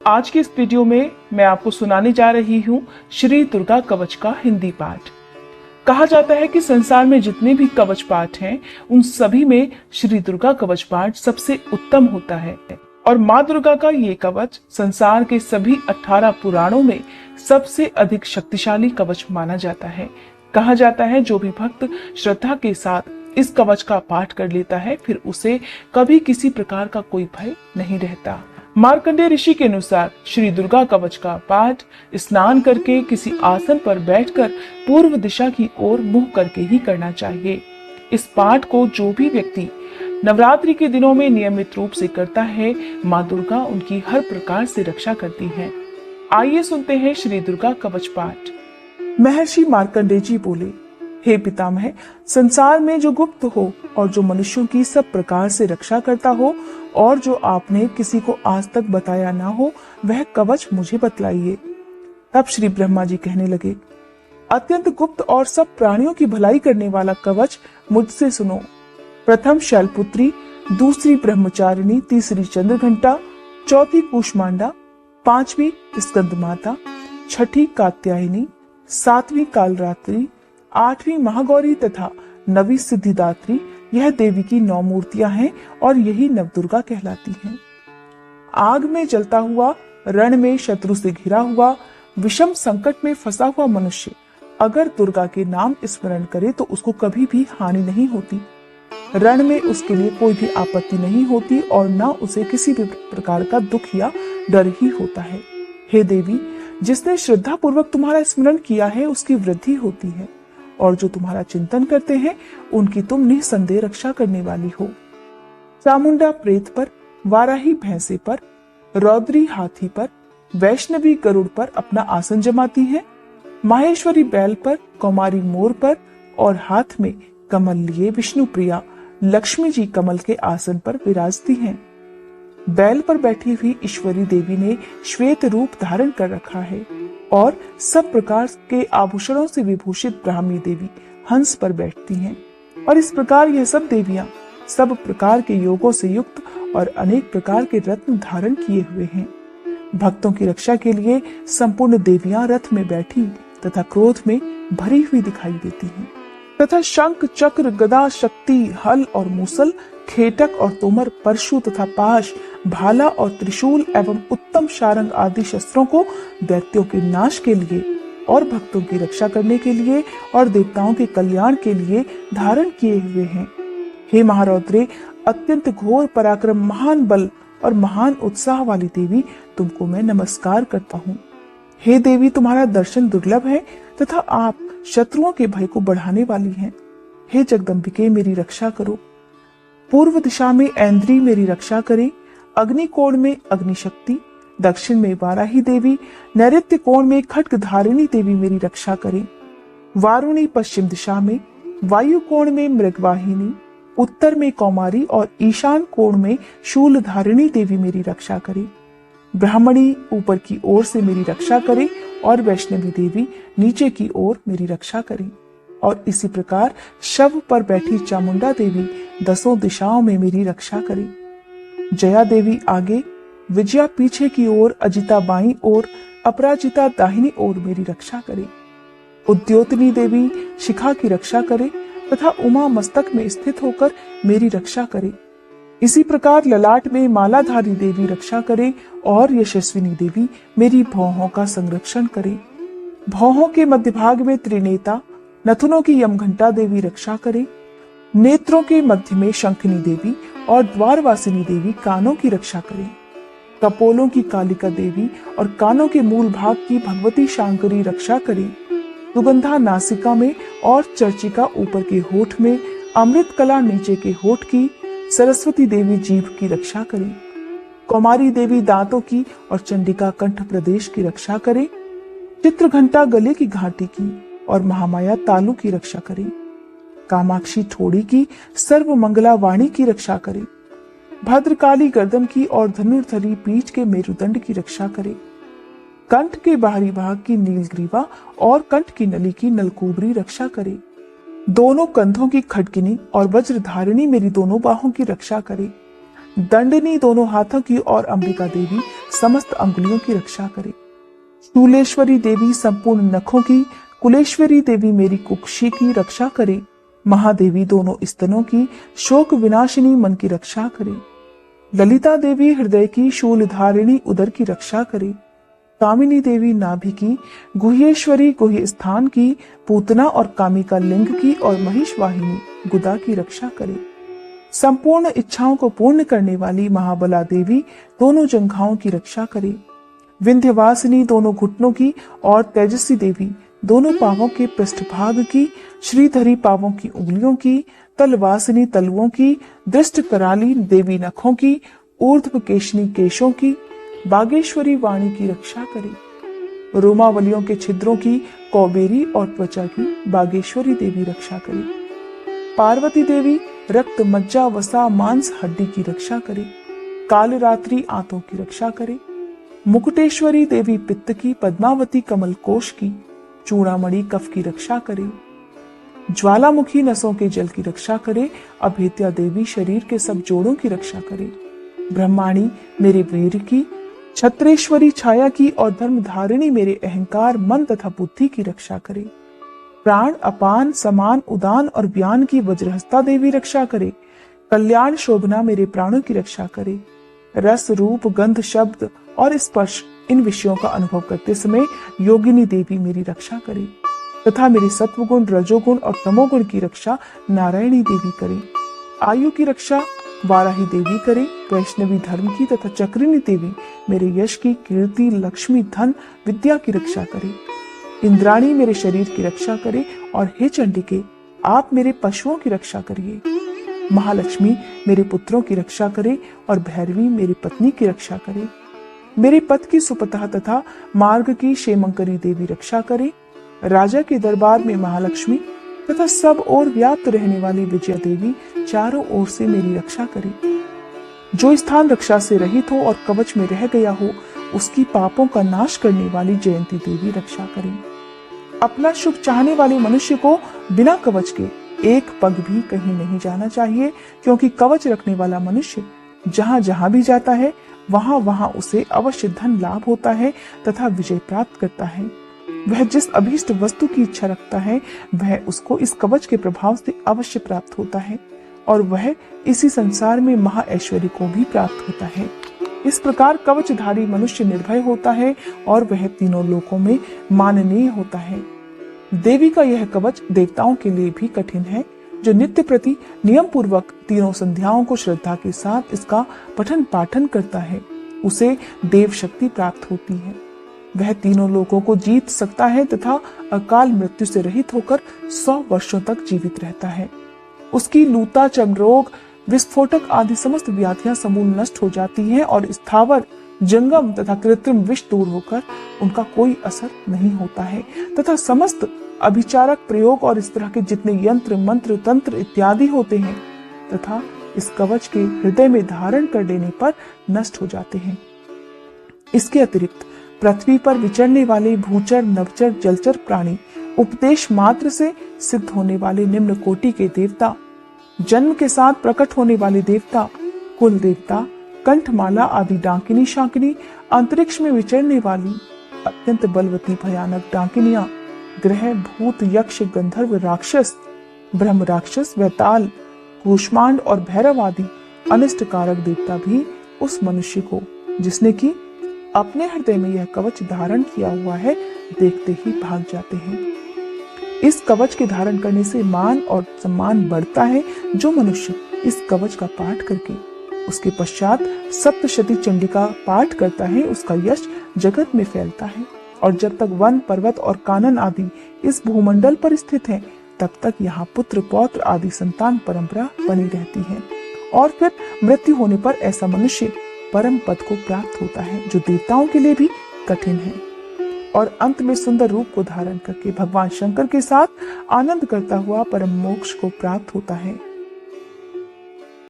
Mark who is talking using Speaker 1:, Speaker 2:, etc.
Speaker 1: आज के इस वीडियो में मैं आपको सुनाने जा रही हूँ श्री दुर्गा कवच का हिंदी पाठ। कहा जाता है कि संसार में जितने भी कवच पाठ हैं, उन सभी में श्री दुर्गा कवच पाठ सबसे उत्तम होता है और माँ दुर्गा का ये कवच संसार के सभी 18 पुराणों में सबसे अधिक शक्तिशाली कवच माना जाता है। कहा जाता है जो भी भक्त श्रद्धा के साथ इस कवच का पाठ कर लेता है, फिर उसे कभी किसी प्रकार का कोई भय नहीं रहता। मार्कंडेय ऋषि के अनुसार श्री दुर्गा कवच का पाठ स्नान करके किसी आसन पर बैठकर पूर्व दिशा की ओर मुंह करके ही करना चाहिए। इस पाठ को जो भी व्यक्ति नवरात्रि के दिनों में नियमित रूप से करता है, माँ दुर्गा उनकी हर प्रकार से रक्षा करती हैं। आइए सुनते हैं श्री दुर्गा कवच पाठ। महर्षि मार्कंडेय जी बोले, हे पितामह, संसार में जो गुप्त हो और जो मनुष्यों की सब प्रकार से रक्षा करता हो और जो आपने किसी को आज तक बताया ना हो, वह कवच मुझे बतलाइए। तब श्री ब्रह्मा जी कहने लगे, अत्यंत गुप्त और सब प्राणियों की भलाई करने वाला कवच मुझसे सुनो। प्रथम शैलपुत्री, दूसरी ब्रह्मचारिणी, तीसरी चंद्रघंटा, चौथी कूष्मांडा, पांचवी स्कंदमाता, छठी कात्यायनी, सातवीं कालरात्रि, आठवीं महागौरी तथा नवी सिद्धिदात्री, यह देवी की 9 मूर्तियां हैं और यही नवदुर्गा कहलाती हैं। आग में जलता हुआ, रण में शत्रु से घिरा हुआ, विषम संकट में फंसा हुआ मनुष्य अगर दुर्गा के नाम स्मरण करे तो उसको कभी भी हानि नहीं होती। रण में उसके लिए कोई भी आपत्ति नहीं होती और न उसे किसी भी प्रकार का दुख या डर ही होता है। हे देवी, जिसने श्रद्धा पूर्वक तुम्हारा स्मरण किया है उसकी वृद्धि होती है और जो तुम्हारा चिंतन करते हैं उनकी तुम निसंदेह रक्षा करने वाली हो। चामुंडा प्रेत पर, वाराही भैंसे पर, रौद्री हाथी पर, वैष्णवी गरुड़ पर अपना आसन जमाती हैं, माहेश्वरी बैल पर, कौमारी मोर पर और हाथ में कमल लिए विष्णु प्रिया लक्ष्मी जी कमल के आसन पर विराजती हैं। बैल पर बैठी हुई ईश्वरी देवी ने श्वेत रूप धारण कर रखा है और सब प्रकार के आभूषणों से विभूषित ब्राह्मी देवी हंस पर बैठती हैं। और इस प्रकार यह सब देवियां सब प्रकार के योगों से युक्त और अनेक प्रकार के रत्न धारण किए हुए हैं। भक्तों की रक्षा के लिए संपूर्ण देवियां रथ में बैठी तथा क्रोध में भरी हुई दिखाई देती हैं तथा शंख, चक्र, गदा, शक्ति, हल और मूसल, खेटक और तोमर, परशु तथा पाश, भाला और त्रिशूल एवं उत्तम शारंग आदि शस्त्रों को दैत्यों के नाश के लिए और भक्तों की रक्षा करने के लिए और देवताओं के कल्याण के लिए धारण किए हुए हैं। हे महारौद्रे, अत्यंत घोर पराक्रम, महान बल और महान उत्साह वाली देवी, तुमको मैं नमस्कार करता हूँ। हे देवी, तुम्हारा दर्शन दुर्लभ है तथा आप शत्रुओं के भय को बढ़ाने वाली हैं। हे जगदम्बिके, मेरी रक्षा करो। पूर्व दिशा में ऐन्द्री मेरी रक्षा करे, अग्नि कोण में अग्निशक्ति, दक्षिण में वाराही देवी, नैऋत्य कोण में खड्गधारिणी देवी मेरी रक्षा करे, वारुणी पश्चिम दिशा में, वायु कोण में मृगवाहिनी, उत्तर में कौमारी और ईशान कोण में शूलधारिणी देवी मेरी रक्षा करे, ब्राह्मणी ऊपर की ओर से मेरी रक्षा करे और वैष्णवी देवी नीचे की ओर मेरी रक्षा करे। और इसी प्रकार शव पर बैठी चामुंडा देवी 10 दिशाओं में मेरी रक्षा करे। जया देवी आगे, विजया पीछे की ओर, अजिता बाईं ओर, अपराजिता दाहिनी ओर मेरी रक्षा करे। उद्योतनी देवी शिखा की रक्षा करे तथा उमा मस्तक में स्थित होकर मेरी रक्षा करे। इसी प्रकार ललाट में मालाधारी देवी रक्षा करे और यशस्विनी देवी मेरी भौहों का संरक्षण करे। भौहों के मध्य भाग में त्रिनेता, नथुनों की यमघंटा देवी रक्षा करे। नेत्रों के मध्य में शंखनी देवी और द्वारवासिनी देवी कानों की रक्षा करे। कपोलों की कालिका देवी और कानों के मूल भाग की भगवती शांकरी रक्षा करे। सुगंधा नासिका में और चर्चिका ऊपर के होठ में, अमृत कला नीचे के होठ की, सरस्वती देवी जीभ की रक्षा करे। कौमारी देवी दांतों की और चंडिका कंठ प्रदेश की रक्षा करे। चित्रघंटा गले की घाटी की और महामाया तालू की रक्षा करे। कामाक्षी ठोड़ी की, सर्वमंगला वाणी की रक्षा करे। भद्रकाली गर्दन की और धनुर्धरी पीठ के मेरुदंड की रक्षा करे। कंठ के बाहरी भाग की नीलग्रीवा और कंठ की नली की नलकूबरी रक्षा करे। दोनों कंधों की खड्गिनी और वज्रधारिणी मेरी दोनों बाहों की रक्षा करे। दंडनी दोनों हाथों की और अंबिका देवी समस्त अंगुलियों की रक्षा करे। शूलेश्वरी देवी संपूर्ण नखों की, कुलेश्वरी देवी मेरी कुक्षी की रक्षा करे। महादेवी दोनों स्तनों की, शोक विनाशिनी मन की रक्षा करे। ललिता देवी हृदय की, शूलधारिणी उदर की रक्षा करे। कामिनी देवी नाभि की, गुह्येश्वरी गुह्य स्थान की, पूतना और कामिका लिंग की और महिषवाहिनी गुदा की रक्षा करे। संपूर्ण इच्छाओं को पूर्ण करने वाली महाबला देवी दोनों जंघाओं की रक्षा करे। विंध्यवासिनी दोनों घुटनों की और तेजस्वी देवी दोनों पांवों के पृष्ठभाग की, श्रीधरी पांवों की उंगलियों की, तलवासिनी तलवों की, दृष्ट कराली देवी नखों की, ऊर्ध्व केशनी केशों की, बागेश्वरी वाणी की रक्षा करे। रोमावलियों के छिद्रों की, कौबेरी और त्वचा की बागेश्वरी देवी रक्षा करे। पार्वती देवी रक्त मज्जा वसा मांस हड्डी की रक्षा करे। कालरात्रि आंतों की रक्षा करे। मुकुटेश्वरी देवी पित्त की, पद्मावती कमल कोश की, चूड़ामणि कफ की रक्षा करे। ज्वालामुखी नसों के जल की रक्षा करे। अभेद्या देवी शरीर के सब जोड़ों की रक्षा करे। ब्रह्माणी मेरे वीर की, छत्रेश्वरी छाया की और धर्मधारिणी मेरे अहंकार मन तथा बुद्धि की रक्षा करे। प्राण अपान समान उदान और व्यान की वज्रहस्ता देवी रक्षा करे। कल्याण शोभना मेरे प्राणों की रक्षा करे। रस रूप गंध शब्द और स्पर्श इन विषयों का अनुभव करते समय योगिनी देवी मेरी रक्षा करे तथा मेरे सत्वगुण रजोगुण और तमोगुण की रक्षा नारायणी देवी करे। आयु की रक्षा वाराही देवी करे। वैष्णवी धर्म की तथा चक्रिणी देवी मेरे यश की, कीर्ति लक्ष्मी धन विद्या की रक्षा करे। इंद्राणी मेरे शरीर की रक्षा करे और हे चंडिके आप मेरे पशुओं की रक्षा करिए। महालक्ष्मी मेरे पुत्रों की रक्षा करे और भैरवी मेरी पत्नी की रक्षा करे। मेरे पथ की सुपतः तथा मार्ग की क्षेमंकरी देवी रक्षा करे। राजा के दरबार में महालक्ष्मी तथा सब ओर व्याप्त रहने वाली विजया देवी चारों ओर से मेरी रक्षा करे। जो स्थान रक्षा से रहित हो और कवच में रह गया हो उसकी पापों का नाश करने वाली जयंती देवी रक्षा करे। अपना सुख चाहने वाले मनुष्य को बिना कवच के एक पग भी कहीं नहीं जाना चाहिए, क्योंकि कवच रखने वाला मनुष्य जहां जहां भी जाता है वहां वहां उसे अवश्य धन लाभ होता है तथा विजय प्राप्त करता है। वह जिस अभीष्ट वस्तु की इच्छा रखता है वह उसको इस कवच के प्रभाव से अवश्य प्राप्त होता है और वह इसी संसार में महा ऐश्वर्य को भी प्राप्त होता है। इस प्रकार कवचधारी मनुष्य निर्भय होता है और वह तीनों लोकों में माननीय होता है। देवी का यह कवच देवताओं के लिए भी कठिन है। जो नित्य प्रति नियम पूर्वक तीनों संध्याओं को श्रद्धा के साथ इसका पठन पाठन करता है उसे देव शक्ति प्राप्त होती है। वह तीनों लोगों को जीत सकता है तथा अकाल मृत्यु से रहित होकर 100 वर्षों तक जीवित रहता है। उसकी लूता चर्मरोग विस्फोटक आदि समस्त व्याधियां समूल नष्ट हो जाती हैं और स्थावर जंगम तथा कृत्रिम विष दूर होकर उनका कोई असर नहीं होता है तथा समस्त अभिचारक प्रयोग और इस तरह के जितने यंत्र मंत्र तंत्र इत्यादि होते हैं तथा इस कवच के हृदय में धारण कर लेने पर नष्ट हो जाते हैं। इसके अतिरिक्त पृथ्वी पर विचरने वाले भूचर नवचर जलचर प्राणी, उपदेश मात्र से सिद्ध होने वाले निम्न कोटि के देवता, जन्म के साथ प्रकट होने वाले देवता, कुल देवता, कंठमाला आदि डाकिनी शाकिनी, अंतरिक्ष में विचरने वाली अत्यंत बलवती भयानक डाकिनियां, ग्रह भूत यक्ष गंधर्व राक्षस, ब्रह्म राक्षस वैताल कूष्मांड और भैरव आदि अनिष्ट कारक देवता भी उस मनुष्य को जिसने कि अपने हृदय में यह कवच धारण किया हुआ है देखते ही भाग जाते हैं। इस कवच के धारण करने से मान और सम्मान बढ़ता है। जो मनुष्य इस कवच का पाठ करके उसके पश्चात सप्तशती चंडिका पाठ करता है उसका यश जगत में फैलता है और जब तक वन पर्वत और कानन आदि इस भूमंडल पर स्थित हैं तब तक यहाँ पुत्र पौत्र आदि संतान परंपरा बनी रहती है और फिर मृत्यु होने पर ऐसा मनुष्य परम पद को प्राप्त होता है जो देवताओं के लिए भी कठिन है और अंत में सुंदर रूप को धारण करके भगवान शंकर के साथ आनंद करता हुआ परम मोक्ष को प्राप्त होता है।